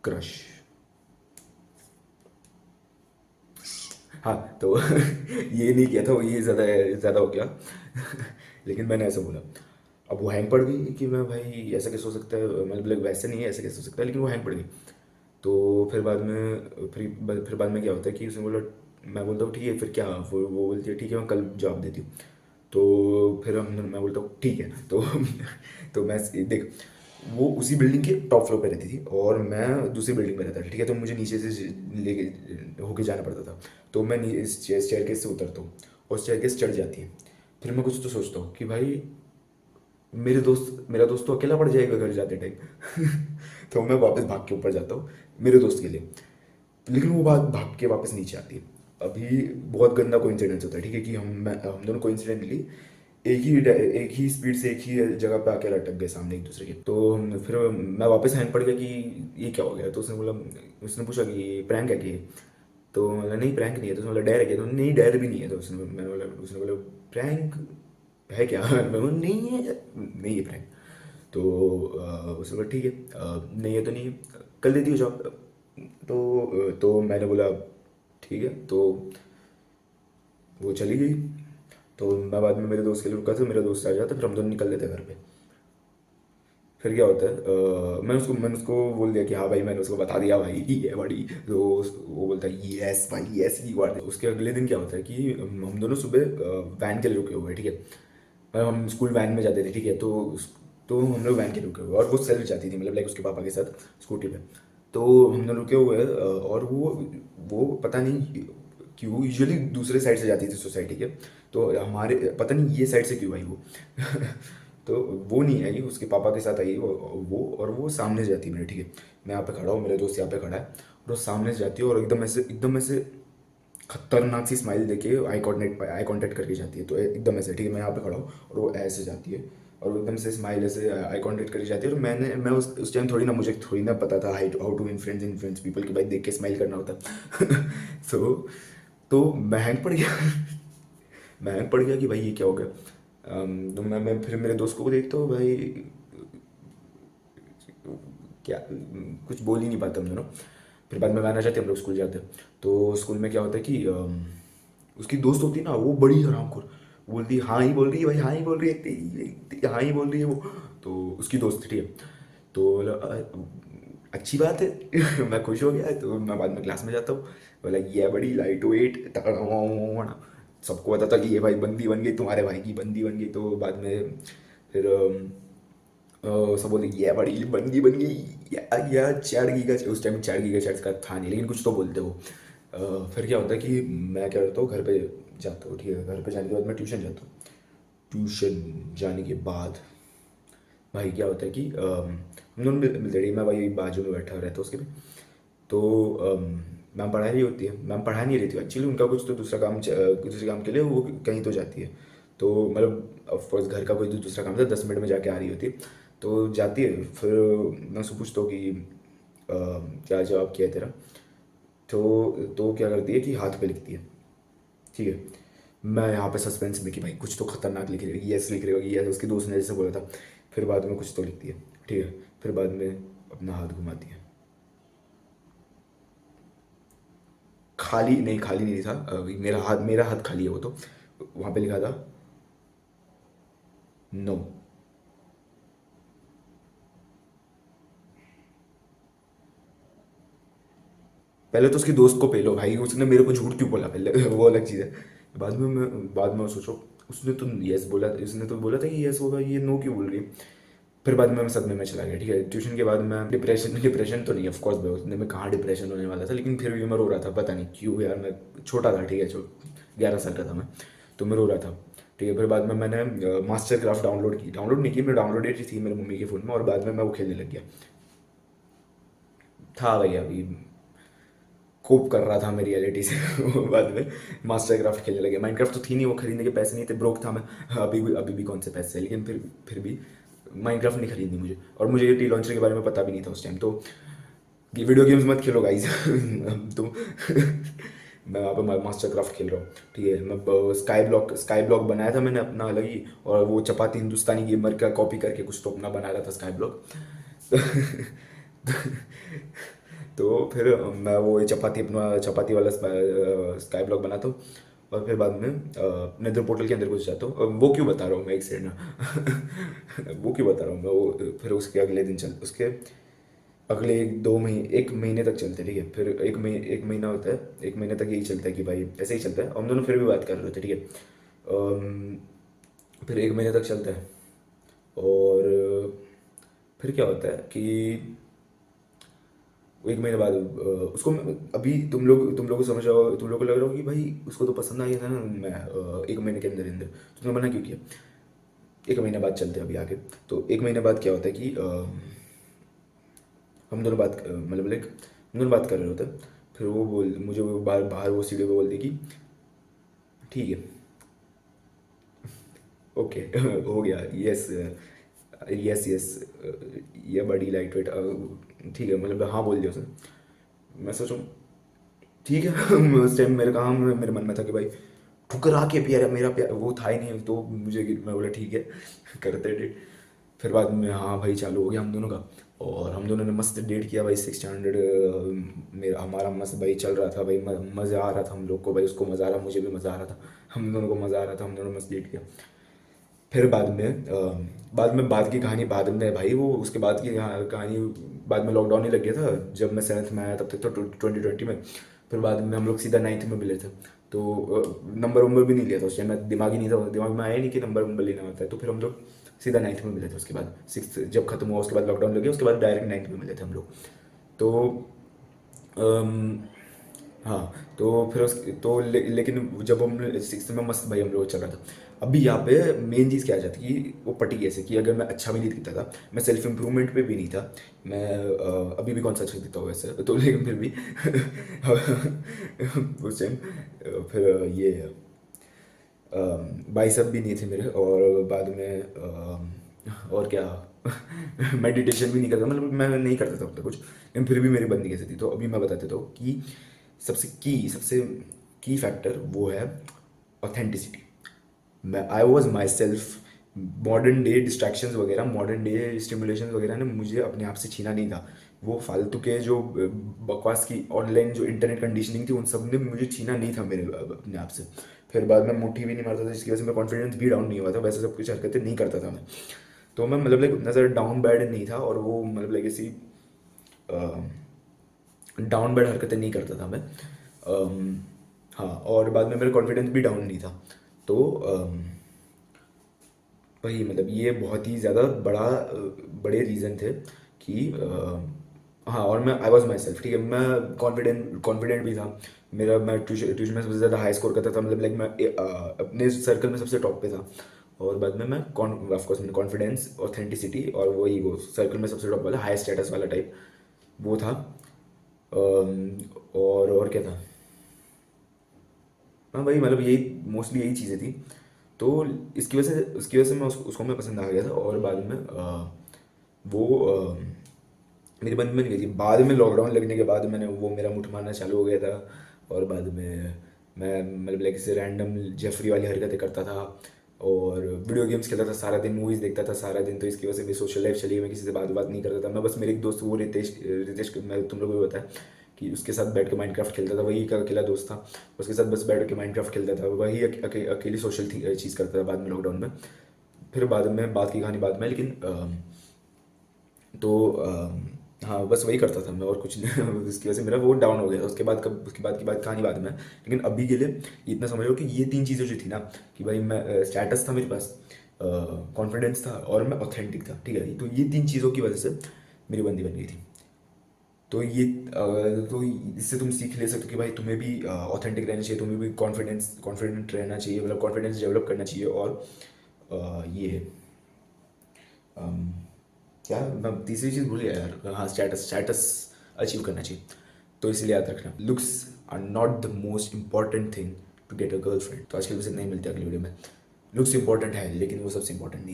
Crush. हाँ तो ये नहीं किया था, वो ये ज़्यादा ज़्यादा हो गया। लेकिन मैंने ऐसा बोला। अब वो हैंग पड़ गई कि मैं भाई ऐसा कैसे हो सकता है, मतलब like वैसे नहीं है, ऐसा कैसे हो सकता है, लेकिन वो हैंग पड़ गई। तो फिर बाद में क्या होता है कि उसने बोला, मैं बोलता हूँ ठीक है फिर क्या, वो बोलती है ठीक है मैं कल जवाब देती हूँ। तो फिर मैं बोलता हूँ ठीक है। तो तो मैं देख, वो उसी बिल्डिंग के टॉप फ्लोर पे रहती थी और मैं दूसरी बिल्डिंग पे रहता था, ठीक है। तो मुझे नीचे से लेके होके जाना पड़ता था। तो मैं इस स्टेयरकेस से उतरता हूँ और स्टेयरकेस चढ़ जाती है। फिर मैं कुछ तो सोचता हूँ कि भाई मेरा दोस्त तो अकेला पड़ जाएगा घर जाते टाइम। तो मैं वापस भाग के ऊपर जाता हूँ मेरे दोस्त के लिए। लेकिन वो बात भाग के वापस नीचे आती है। अभी बहुत गंदा कोइंसिडेंस होता है, ठीक है, कि हम दोनों कोइंसिडेंटली एक ही स्पीड से एक ही जगह पे आके लटक गए सामने एक दूसरे के। तो फिर मैं वापस हैंग पड़ गया कि ये क्या हो गया। तो उसने पूछा कि प्रैंक है कि ये? तो मैंने नहीं प्रैंक नहीं है। तो उसने बोला डर है क्या? तो नहीं डर भी नहीं है। तो उसने बोला प्रैंक है क्या? मैं बोला नहीं है, नहीं है प्रैंक। तो उसने बोला ठीक है, नहीं है तो नहीं है, कल दे दियो जॉब। तो मैंने बोला ठीक है। तो वो चली गई। तो मैं बाद में मेरे दोस्त के लिए रुका था, मेरा दोस्त आ जाता, फिर हम दोनों निकल लेते घर पे। फिर क्या होता है, मैंने उसको बोल दिया कि हाँ भाई, मैंने उसको बता दिया भाई कि ये बड़ी। तो वो बोलता है यस भाई यस ही बात। उसके अगले दिन क्या होता है कि हम दोनों सुबह वैन के लिए रुके हुए हैं, ठीक है। हम स्कूल वैन में जाते थे, ठीक है। तो हम लोग वैन के लिए रुके हुए और वो सेल्फ जाती थी, मतलब लाइक उसके पापा के साथ स्कूटी पे। तो हम दोनों रुके हुए हैं, और वो पता नहीं क्यों यूजुअली दूसरे साइड से जाती थी सोसाइटी के। तो हमारे पता नहीं ये साइड से क्यों आई वो। तो वो नहीं आई, उसके पापा के साथ आई वो सामने से जाती है मेरे, ठीक है। मैं यहाँ पे खड़ा हूँ, मेरा दोस्त यहाँ पे खड़ा है, और वो सामने से जाती है और एकदम ऐसे खतरनाक सी स्माइल देके आई कांटेक्ट करके जाती है। तो एकदम ऐसे, ठीक है, मैं यहाँ पे खड़ा हूँ और वो ऐसे जाती है और एकदम से स्माइल ऐसे आई कांटेक्ट करके जाती है। और मैं उस टाइम मुझे थोड़ी ना पता था हाउ टू इन्फ्लुएंस पीपल कि भाई देख के स्माइल करना होता। सो तो मैं हैंग पड़ गया। मैं हैंग पड़ गया कि भाई ये क्या हो गया। तो मैं फिर मेरे दोस्त को देखता हूँ भाई, क्या कुछ बोल ही नहीं पाते हम दोनों। फिर बाद में गाना चाहते हम लोग स्कूल जाते हैं। तो स्कूल में क्या होता है कि उसकी दोस्त होती है ना, वो बड़ी हरामखोर। वो बोलती है हाँ ही बोल रही है भाई, हाँ ही बोल रही है, हाँ ही बोल रही है वो। तो उसकी दोस्त थी, ठीक है। तो बोला, अच्छी बात है।" मैं खुश हो गया। तो मैं बाद में क्लास में जाता हूँ, बोला ये बड़ी लाइट वेट तगड़ा। सबको पता था कि ये भाई बंदी बन गई, तुम्हारे भाई की बंदी बन गई। तो बाद में फिर सब बोले ये बड़ी बंदी बन गई या 4 गीगा। उस टाइम 4 गीगा शायद का था नहीं, लेकिन कुछ तो बोलते वो। फिर क्या होता है कि मैं क्या करता हूँ, घर पे जाता हूँ, ठीक है। घर पे जाने के बाद मैं ट्यूशन जाता हूँ। ट्यूशन जाने के बाद भाई क्या होता है कि हम दोनों मिलते रही, मैं भाई बाजू में बैठा रहता हूँ उसके भी। तो मैम पढ़ा रही होती है, मैम पढ़ा नहीं रही थी एक्चुअली, उनका कुछ तो दूसरे काम के लिए वो कहीं तो जाती है। तो मतलब ऑफकोर्स घर का कोई तो दूसरा काम था, 10 मिनट में जाके आ रही होती है। तो जाती है, फिर मैं उससे पूछता हूँ कि क्या जवाब किया है तेरा। तो क्या करती है कि हाथ पे लिखती है, ठीक है। मैं यहाँ पे सस्पेंस में कि भाई कुछ तो खतरनाक लिख रही है, यस लिख रही होगी, यस उसकी दोस्त ने जैसे बोला था। फिर बाद में कुछ तो लिखती है, ठीक है। फिर बाद में अपना हाथ घुमाती है। खाली नहीं था, मेरा हाथ खाली है वो तो। वहाँ पे लिखा था नो। पहले तो उसकी दोस्त को पेलो भाई, उसने मेरे को झूठ क्यों बोला पहले। वो अलग चीज़ है। बाद में सोचो, उसने तो यस बोला, उसने तो बोला था कि यस होगा, ये नो क्यों बोल रही है। फिर बाद में मैं सदमे में चला गया, ठीक है। ट्यूशन के बाद मैं डिप्रेशन तो नहीं, ऑफ कोर्स भाई उतने में कहाँ डिप्रेशन होने वाला था, लेकिन फिर भी मैं रो रहा था, पता नहीं क्यों यार। मैं छोटा था, ठीक है, 11 साल का था मैं। तो मैं रो रहा था, ठीक है। फिर बाद में मैंने मास्टर क्राफ्ट डाउनलोड नहीं की, मैं डाउनलोडेड थी मेरी मम्मी के फ़ोन में, और बाद में मैं वो खेलने लग गया था भाई। अभी कोप कर रहा था मैं रियलिटी से। बाद में मास्टर क्राफ्ट खेलने लगे। माइनक्राफ्ट तो थी नहीं, वो खरीदने के पैसे नहीं थे, ब्रोक था मैं। अभी भी कौन से पैसे हैं, लेकिन फिर भी माइनक्राफ्ट नहीं खरीदनी मुझे, और मुझे ये टी लॉन्चर के बारे में पता भी नहीं था उस टाइम। तो ये वीडियो गेम्स मत खेलो गाइस। तो मैं वहाँ पे मास्टर क्राफ्ट खेल रहा हूँ, ठीक है। मैं स्काई ब्लॉक बनाया था मैंने अपना अलग ही, और वो चपाती हिंदुस्तानी गेमर का कॉपी करके कुछ तो अपना बनाया था स्काई ब्लॉक। तो फिर मैं वो चपाती अपना चपाती वाला स्काई ब्लॉक बनाता हूँ और फिर बाद में नेदर पोर्टल के अंदर घुस जाता हूँ। वो क्यों बता रहा हूँ मैं, एक सेकंड ना वो क्यों बता रहा हूँ मैं, वो फिर उसके अगले दिन चल उसके अगले 1 2 महीने 1 महीने तक चलते हैं, ठीक है। फिर 1 महीना होता है, 1 महीने तक यही चलता है कि भाई ऐसे ही चलता है। हम दोनों फिर भी बात कर रहे होते हैं, ठीक है। फिर 1 महीने तक चलता है और फिर क्या होता है कि 1 महीने बाद उसको अभी तुम लोग को समझ रहे हो, तुम लोग को लग रहा हो कि भाई उसको तो पसंद आ गया था ना मैं 1 महीने के अंदर अंदर, तो तुमने मना क्यों किया। 1 महीने बाद चलते हैं अभी आगे। तो 1 महीने बाद क्या होता है कि हम दोनों मतलब लाइक हम दोनों बात कर रहे होते हैं। फिर वो बोल मुझे वो बाहर बाहर वो सीढ़ी पे बोलती कि ठीक है, ओके हो गया, यस यस यस, ये बड़ी लाइट वेट, ठीक है, मतलब हाँ बोल दिया उसने। मैं सोचूं ठीक है उस टाइम मेरे काम मेरे मन में था कि भाई ठुकरा के प्यार मेरा प्यार वो था ही नहीं, तो मुझे मैं बोला ठीक है करते डेट। फिर बाद में हाँ भाई चालू हो गया हम दोनों का, और हम दोनों ने मस्त डेट किया भाई। 6 स्टैंडर्ड मेरा हमारा मस्त भाई चल रहा था भाई, मज़ा आ रहा था हम लोग को भाई, उसको मज़ा आ रहा, मुझे भी मज़ा आ रहा था, हम दोनों को मज़ा आ रहा था, हम दोनों मस्त डेट किया। फिर बाद की कहानी बाद में है भाई, वो उसके बाद की कहानी बाद में लॉकडाउन ही लग गया था। जब मैं 7th में आया तब तक तो 2020 में। फिर बाद में हम लोग सीधा 9th में मिले थे। तो नंबर वंबर भी नहीं लिया था उस टाइम, मैं दिमाग ही नहीं था, दिमाग में आया नहीं कि नंबर वंबर लेना होता है। तो फिर हम लोग सीधा 9th में मिले थे। उसके बाद 6th जब खत्म हुआ उसके बाद लॉकडाउन लग गया, उसके बाद डायरेक्ट 9th में मिले थे हम लोग। तो अम, हाँ, तो फिर लेकिन जब हम 6th में मस्त भाई हम लोग चल रहा था। अभी यहाँ पे मेन चीज़ क्या आ जाती है कि वो पटी कैसे कि अगर मैं अच्छा भी नहीं दिखता था, मैं सेल्फ इम्प्रूवमेंट पे भी नहीं था, मैं अभी भी कौन सा अच्छा दिखता हूँ वैसे तो, लेकिन फिर भी उस टाइम फिर ये बाइसेप भी नहीं थे मेरे, और बाद में और क्या मेडिटेशन भी नहीं करता, मतलब मैं नहीं करता था अब तक कुछ, लेकिन फिर भी मेरी बंदी कैसे थी। तो अभी मैं बता देता हूँ कि सबसे की फैक्टर वो है ऑथेंटिसिटी। मैं I was my self. Modern day distractions वगैरह, मॉडर्न डे स्टिमुलेशन वगैरह ने मुझे अपने आप से छीना नहीं था। वो फालतू के जो बकवास की ऑनलाइन जो इंटरनेट कंडीशनिंग थी उन सब ने मुझे छीना नहीं था मेरे अपने आप से। फिर बाद में मुट्ठी भी नहीं मारता था, जिसकी वजह से मेरा कॉन्फिडेंस भी डाउन नहीं हुआ था, वैसे सब कुछ हरकतें नहीं करता था मैं। तो मैं मतलब लाइक उतना ज़्यादा डाउन बैड नहीं था, और वो मतलब लाइक ऐसी डाउन बैड हरकतें नहीं करता था मैं। हाँ, और बाद में मेरा कॉन्फिडेंस भी डाउन नहीं था। तो वही मतलब ये बहुत ही ज़्यादा बड़े रीज़न थे कि हाँ, और मैं आई वॉज माई सेल्फ, ठीक है। मैं कॉन्फिडेंट भी था। मैं ट्यूशन में सबसे ज़्यादा हाई स्कोर करता था, मतलब लाइक मैं अपने सर्कल में सबसे टॉप पे था। और बाद में मैं ऑफकोर्स मैंने कॉन्फिडेंस, ऑथेंटिसिटी और वही वो सर्कल में सबसे टॉप वाला हाई स्टेटस वाला टाइप वो था। और क्या था, हाँ भाई मतलब यही मोस्टली यही चीज़ें थी। तो इसकी वजह से मैं उसको मैं पसंद आ गया था। और बाद में वो मेरी बंद बन गई थी। बाद में लॉकडाउन लगने के बाद मैंने वो मेरा मुठ मारना चालू हो गया था। और बाद में मैं मतलब लाइक से रैंडम जेफरी वाली हरकतें करता था, और वीडियो गेम्स खेलता था सारा दिन, मूवीज़ देखता था सारा दिन। तो इसकी वजह से मेरी सोशल लाइफ चली गई, मैं किसी से बात नहीं करता था। मैं बस मेरे एक दोस्त वो रितेश रितेश मैं तुम लोगों को बताया कि उसके साथ बैठ के माइनक्राफ्ट खेलता था, वही का अकेला दोस्त था। उसके साथ बस बैठ के माइनक्राफ्ट खेलता था, वही अकेली सोशल चीज़ करता था बाद में लॉकडाउन में। फिर बाद में बात की कहानी बाद में, लेकिन तो हाँ बस वही करता था मैं और कुछ नहीं उसकी वजह से मेरा वो डाउन हो गया था। उसके बाद की बात कहानी बाद में। लेकिन अभी के लिए इतना समझ लो कि ये 3 चीज़ें जो थी ना, कि भाई मैं स्टेटस था मेरे पास, कॉन्फिडेंस था और मैं ऑथेंटिक था, ठीक है। तो ये 3 चीज़ों की वजह से मेरी बंदी बन गई थी। तो इससे तुम सीख ले सकते हो कि भाई तुम्हें भी ऑथेंटिक रहना चाहिए, तुम्हें भी कॉन्फिडेंट रहना चाहिए, मतलब कॉन्फिडेंस डेवलप करना चाहिए। और ये अम, क्या मैं तीसरी चीज़ भूल गया यार, हाँ स्टेटस स्टेटस अचीव करना चाहिए। तो इसलिए याद रखना, looks are not the most important thing to get a girlfriend. तो आज के लिए बस इतना ही, मिलते हैं अगली वीडियो में। लुक्स इंपॉर्टेंट है लेकिन वो सबसे इंपॉर्टेंट नहीं है।